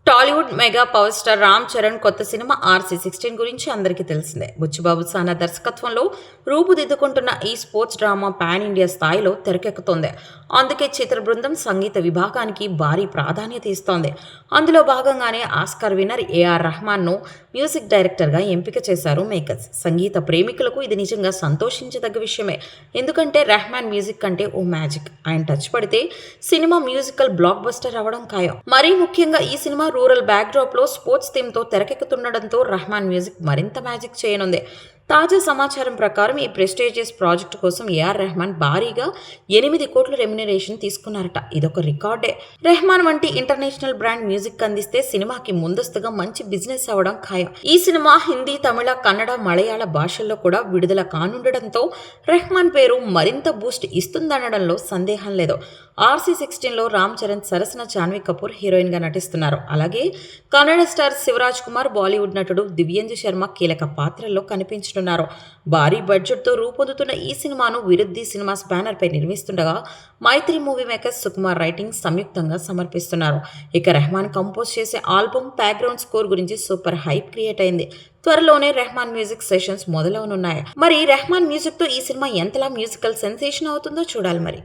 Tollywood mega power star Ram Charan కొత్త cinema RC16 గురించి అందరికీ తెలిసిందే. బుచ్చిబాబు సానా దర్శకత్వంలో రూపుదిద్దుకుంటున్న ఈ స్పోర్ట్స్ డ్రామా పాన్ ఇండియా స్థాయిలో తెరకెక్కుతోంది. అందుకే చిత్ర బృందం సంగీత విభాగానికి భారీ ప్రాధాన్యత ఇస్తోంది. అందులో భాగంగానే ఆస్కార్ విన్నర్ AR రెహమాన్ను మ్యూజిక్ డైరెక్టర్గా ఎంపిక చేశారు మేకర్స్. సంగీత ప్రేమికులకు ఇది నిజంగా సంతోషించదగ్గ విషయమే. ఎందుకంటే రెహమాన్ మ్యూజిక్ అంటే ఓ మ్యాజిక్. ఆయన టచ్ పడితే సినిమా మ్యూజికల్ బ్లాక్ బస్టర్ అవ్వడం ఖాయం. మరీ ముఖ్యంగా ఈ సినిమా రూరల్ బ్యాక్డ్రాప్ లో స్పోర్ట్స్ థీమ్ తో తెరకెక్కుతుండడంతో రెహమాన్ మ్యూజిక్ మరింత మ్యాజిక్ చేయనుంది. తాజా సమాచారం ప్రకారం ఈ ప్రెస్టీజియస్ ప్రాజెక్టు కోసం AR రెహమాన్ భారీగా 8 కోట్ల రెమ్యునరేషన్ తీసుకున్నారట. ఇదొక రికార్డే. రెహమాన్ వంటి ఇంటర్నేషనల్ బ్రాండ్ మ్యూజిక్ అందిస్తే సినిమాకి ముందస్తుగా మంచి బిజినెస్ అవ్వడం ఖాయం. ఈ సినిమా హిందీ, తమిళ, కన్నడ, మలయాళ భాషల్లో కూడా విడుదల కానుండడంతో రెహమాన్ పేరు మరింత బూస్ట్ ఇస్తుందనడంలో సందేహం లేదు. RC16లో రామ్ చరణ్ సరసన జాన్వీ కపూర్ హీరోయిన్ గా నటిస్తున్నారు. అలాగే కన్నడ స్టార్ శివరాజ్ కుమార్, బాలీవుడ్ నటుడు దివ్యేందు శర్మ కీలక పాత్రల్లో కనిపించనున్నారు. భారీ బడ్జెట్తో రూపొందుతున్న ఈ సినిమాను విరుద్ధి సినిమాస్ బ్యానర్ పై నిర్మిస్తుండగా మైత్రి మూవీ మేకర్స్, సుకుమార్ రైటింగ్ సంయుక్తంగా సమర్పిస్తున్నారు. ఇక రెహమాన్ కంపోజ్ చేసే ఆల్బమ్ బ్యాక్గ్రౌండ్ స్కోర్ గురించి సూపర్ హైప్ క్రియేట్ అయింది. త్వరలోనే రెహమాన్ మ్యూజిక్ సెషన్స్ మొదలవనున్నాయి. మరి రెహమాన్ మ్యూజిక్ తో ఈ సినిమా ఎంతలా మ్యూజికల్ సెన్సేషన్ అవుతుందో చూడాలి మరి.